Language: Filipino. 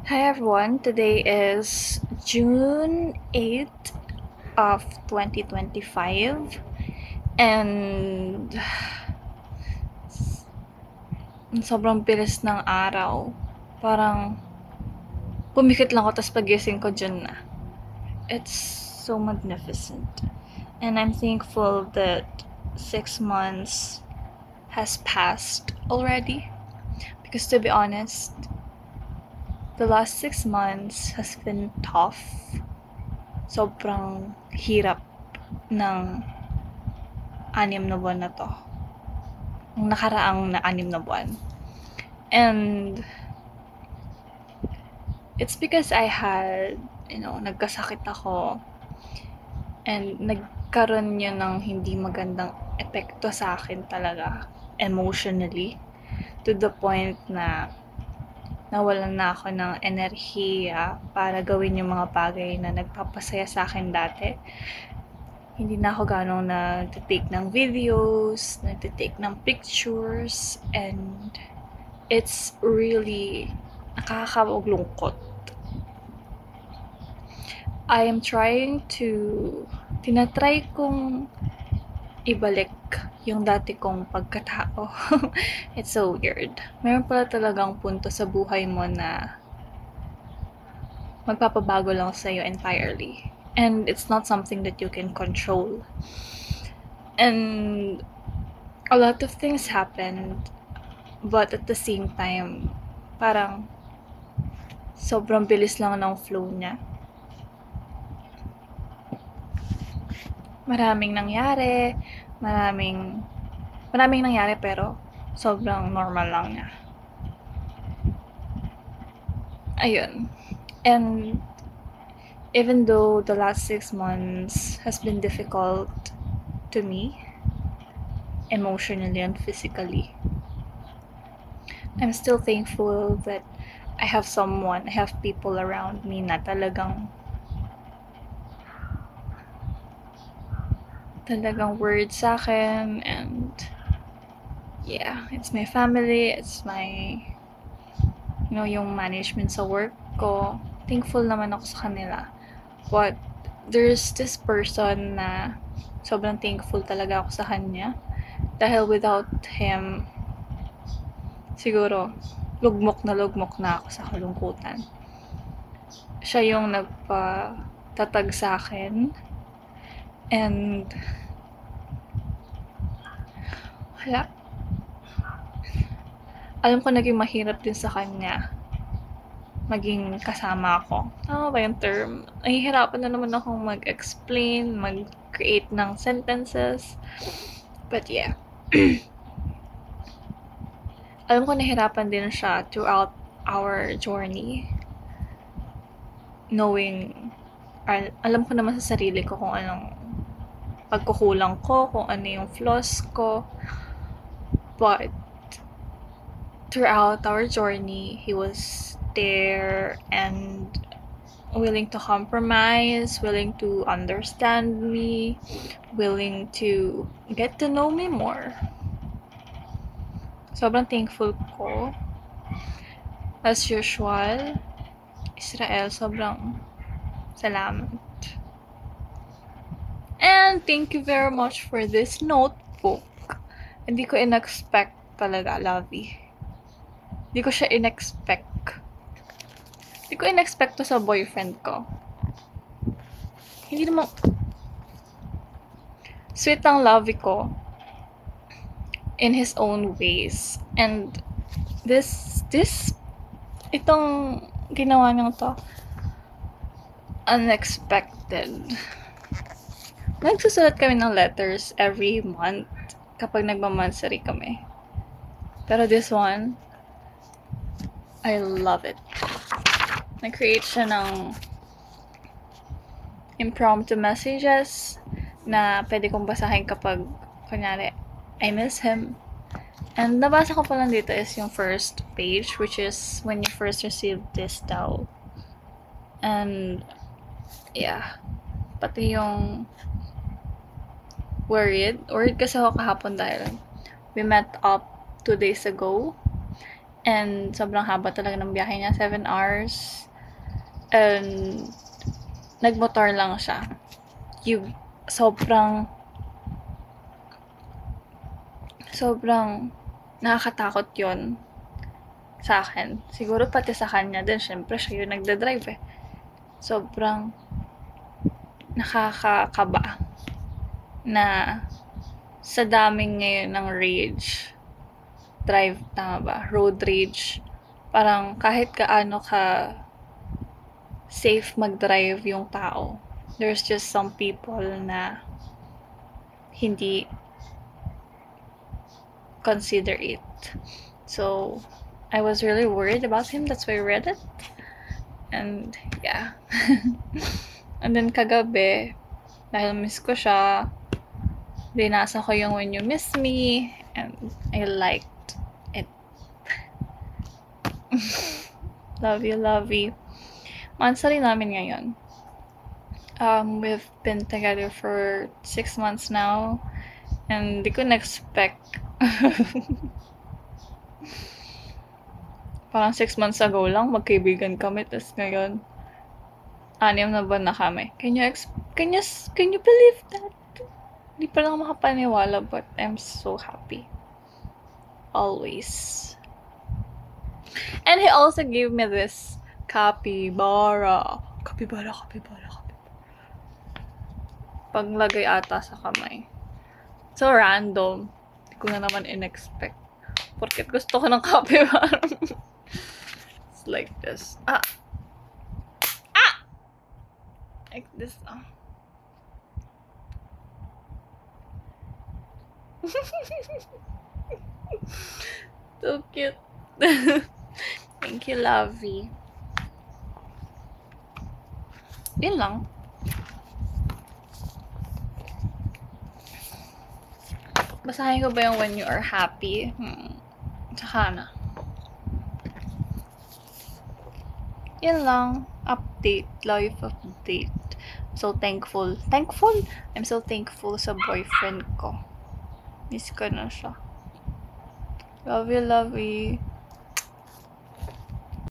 Hi everyone, today is June 8th of 2025 and sobrang bilis ng araw. Parang pumikit lang ako tapos pagising ko dyan na. It's so magnificent. And I'm thankful that 6 months has passed already. Because to be honest, the last 6 months has been tough. Sobrang hirap ng 6 na buwan na to. Ang nakaraang na 6 na buwan. And it's because I had, nagkasakit ako and nagkaroon yun ng hindi magandang epekto sa akin talaga emotionally to the point na nawalan na ako ng enerhiya para gawin yung mga bagay na nagpapasaya sa akin dati. Hindi na ako ganong nagtitake ng videos, nagtitake ng pictures, and it's really nakakakalungkot. I am tinatry kong ibalik yung dati kong pagkatao. It's so weird. Meron pala talagang punto sa buhay mo na magpapabago lang sa'yo entirely. And it's not something that you can control. And a lot of things happened, but at the same time, parang sobrang bilis lang ng flow niya. Maraming nangyari pero sobrang normal lang niya. Ayun. And even though the last 6 months has been difficult to me, emotionally and physically, I'm still thankful that I have people around me na talagang word sa akin, and yeah, it's my family, it's my, yung management sa work ko. Thankful naman ako sa kanila. But there's this person na sobrang thankful talaga ako sa kanya. Dahil without him, siguro, lugmok na ako sa kalungkutan. Siya yung nagpatatag sa akin. And wala. Alam ko naging mahirap din sa kanya maging kasama ako. Tama ba yung term? Nahihirapan na naman akong mag-explain, mag-create ng sentences. But yeah. Alam ko nahirapan din siya throughout our journey. Alam ko naman sa sarili ko kung anong pagkukulang ko, kung ano yung flaws ko. But throughout our journey, he was there and willing to compromise, willing to understand me, willing to get to know me more. Sobrang thankful ko. As usual, Israel, sobrang salamat. And thank you very much for this notebook. Hindi ko in-expect talaga, Lovey. Hindi ko siya in-expect. Hindi ko in-expect to sa boyfriend ko. Hindi naman sweet ang Lovey ko in his own ways. And itong ginawa niyang to, unexpected. Nagsusulat kami ng letters every month kapag nagmamansary kami. Pero this one, I love it. Nag-create siya ng impromptu messages na pwede kong basahin kapag, kunyari, I miss him. And nabasa ko pa lang dito is yung first page, which is when you first received this daw. And, yeah. Pati yung worried kasi ako kahapon dahil we met up 2 days ago. And sobrang haba talaga ng biyahe niya, 7 hours. And nagmotor lang siya. Sobrang nakakatakot yon sa akin. Siguro pati sa kanya din, syempre siya yung nagdadrive eh. Sobrang nakakakaba na sa daming ngayon ng road rage, parang kahit kaano ka safe mag-drive yung tao, there's just some people na hindi consider it. So, I was really worried about him. That's why I read it. And, yeah. And then, kagabi, dahil miss ko siya, binasa ko yung When You Miss Me, and I liked it. Love you. Monthsary namin ngayon. We've been together for 6 months now, and di ko na-expect. Parang 6 months ago lang, magkaibigan kami, tapos ngayon, 6 na buwan na kami. Can you believe that? Hindi pa lang makapaniwala, but I'm so happy. Always. And he also gave me this capybara. Paglagay ata sa kamay. So random. Hindi ko na naman in-expect. Porket gusto ko ng capybara. It's like this. Like this. So cute. Thank you, Lovey. Yun lang. Basahin ko ba yung When You Are Happy? Tsaka na. Yun lang. Update. Life update. So thankful. I'm so thankful sa boyfriend ko. Miss ko na siya. Love you, Lovey.